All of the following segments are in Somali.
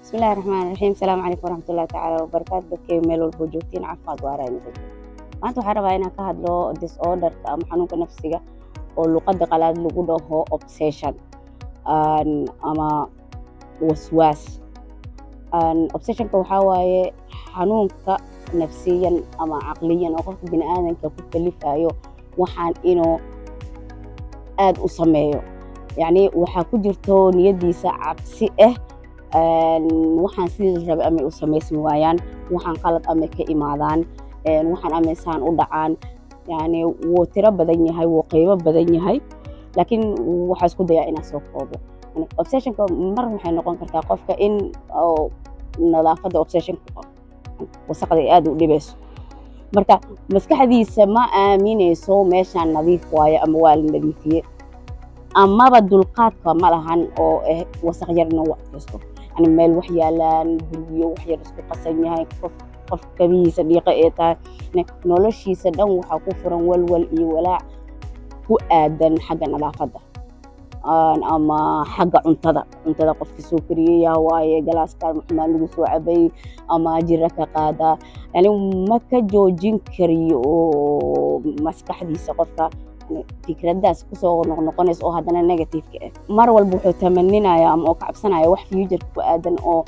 بسم الله الرحمن الرحيم. السلام عليكم ورحمة الله تعالى وبركاته. dadkay meel walbo joogtiin caafimaad waaraynahay. Maanta waxaan rabaa inaan ka hadlo disorder-ka ama xanuunka nafsiga oo luqadda qalaad lagu dhaho obsession ama waswaas. Obsession-ka waxaa waaye xanuunka nafsiyan ama caqliyan oo qofka bini'aadanka ku kalifayo waxaan inuu aad u sameeyo. yacni waxaa ku jirto niyadiisa cabsi waxaan sidii rabay ama u samaysan waayaan, waxaan qalad ama ka imaadaan, waxaan amaysaan u dhacaan. yani wuu tiro badan yahay, wuu qaybo badan yahay, laakiin waxaa isku dayaa inaan soo koobo. Obsession-ka mar waxay noqon kartaa qofka in nadaafadda obsession-ka wasaqda ay aad u dhibayso, marka maskaxdiisa ma aaminayso meeshaan nadiif waaye ama waa la nadiifiyey, amaba dulqaadka ma lahan oo wasaq yar inuu adkaysto. يعني meel wax yaalaan, guryo wax yar isku qasan yahay, qof kabihiisa dhiiqa ee tahay, noloshiisa dhan waxaa ku furan walwal iyo walaac ku aadan xagga nadaafadda ama xagga cuntada qofka soo kariyey waaye galaaska maxaa lagu soo cabay ama jira ka qaada. yani ma ka joojin kariyo maskaxdiisa qofka fikradaas kusoo noqonaysa oo haddana negative-ka mar walba wuxuu tamaninayaa ama oo ka cabsanaya wax future ku aadan oo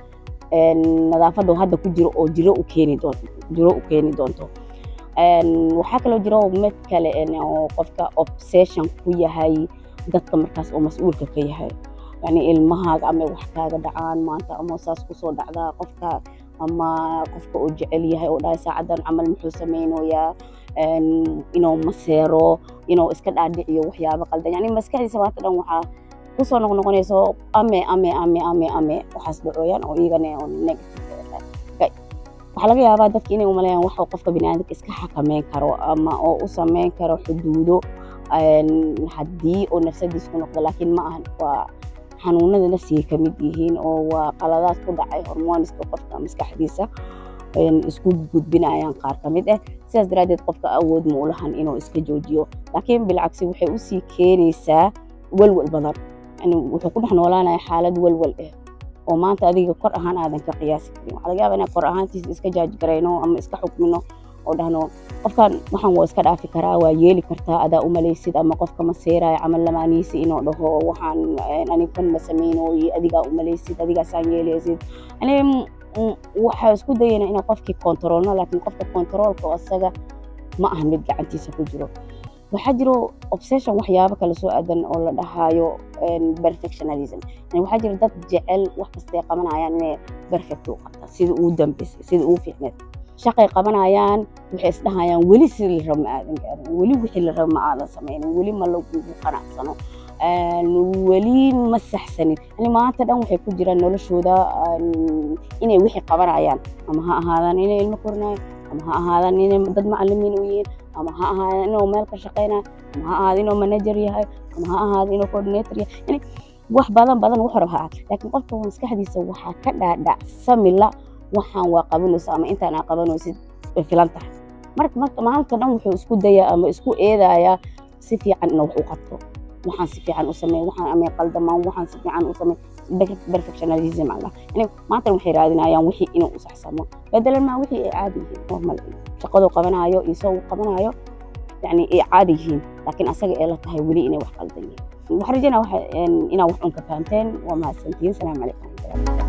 nadaafadda hadda ku jiro oo jiro u keeni doonto. waxaa kaloo jiro mid kale oo qofka obsession ku yahay dadka markaas oo mas'uulka ka yahay. yani ilmahaaga ama wax kaaga dhacaan maanta ama saas kusoo dhacdaa qofka ama qofka uu jecel yahay oo dhahay saacadan camal muxuu samaynayaa, inuu maseero, inuu iska dhaadhiciyo waxyaabo qaldan. yani maskaxdiisa maanta dhan waxaa kusoo noqonayso ame waxaas dhacooyaan oo iyagana oo negative. waxaa laga yaabaa dadka inay umaleeyaan waxa qofka bini'aadamka iska xakameyn karo ama oo u samayn karo xuduudo haddii oo nafsadiisa ku noqdo, laakiin ma ahan. waa xanuunada nafsiga ka mid yihiin oo waa qaladaad ku dhacay hormooniska qofka maskaxdiisa isku gudbinayaan qaar ka mid sidaas daraaddeed qofka awood ma u lahan inuu iska joojiyo, laakiin bilcagsi waxay usii keenaysaa walwal badan. yani wuxuu ku dhex noolaanayaa xaalad walwal oo maanta adiga kor ahaan aadan ka qiyaasi karin. waxaa laga yaabaa inaan kor ahaantiisa iska jaaji garayno ama iska xukmino oo dhahno qofkan waxaan waa iska dhaafi karaa, waa yeeli kartaa, adaa u malaysid, ama qofka ma seeraayo camal lamaaniisa inuu dhaho waxaan anigan ma samaynoy, adigaa u malaysid, adigaasaan yeelaysid. yani waxaa isku dayayna inaan qofkii kontaroolno, laakiin qofka kontaroolka asaga ma ahan mid gacantiisa ku jiro. waxaa jiro obsession waxyaabo kale soo aadan oo la dhahayo perfectionism. yani waxaa jira dad jecel wax kastay qabanayaan inay perfect u qabtaan, sida uu dambaysay, sida uu fiicneed. shaqay qabanayaan waxay isdhahayaan weli sidii la rabo ma aadan gaarin, weli wixii la rabo ma aadan samaynin, weli ma lagugu qanacsano, weli ma saxsanin. yani maanta dhan waxay ku jiraan noloshooda inay wixii qabanayaan, ama ha ahaadaan inay ilmo korinayaan, ama ha ahaadaan inay dad macallimiin u yihiin, ama ha ahaadaan inuu meel ka shaqaynayo, ama ha ahaado inuu manager yahay, ama ha ahaado inuu coordinator yahay. yani wax badan wuxuu rabaa, laakiin qofka maskaxdiisa waxaa ka dhaadhacsamila waxaan waa qabanaysa ama intaan aa qabanaysid way filan tahay. marka maanta dhan wuxuu isku dayaa ama isku eedayaa si fiican inuu wax u qabto, waxaan si fiican u sameey, waxaan amay qaldamaan, waxaan si fiican u sameey. perfectionism allah. yani maanta waxay raadinayaan wixii inuu u saxsamo bedelan ma wixii ay caadi yihiin normal shaqadu qabanayo isoo uu qabanayo, yani ay caadi yihiin, laakiin asaga ee la tahay weli inay wax qaldan yihiin. waxaan rajaynaa inaa wax un ka fahamteen. waa mahadsantihiin. salaamu calaykum.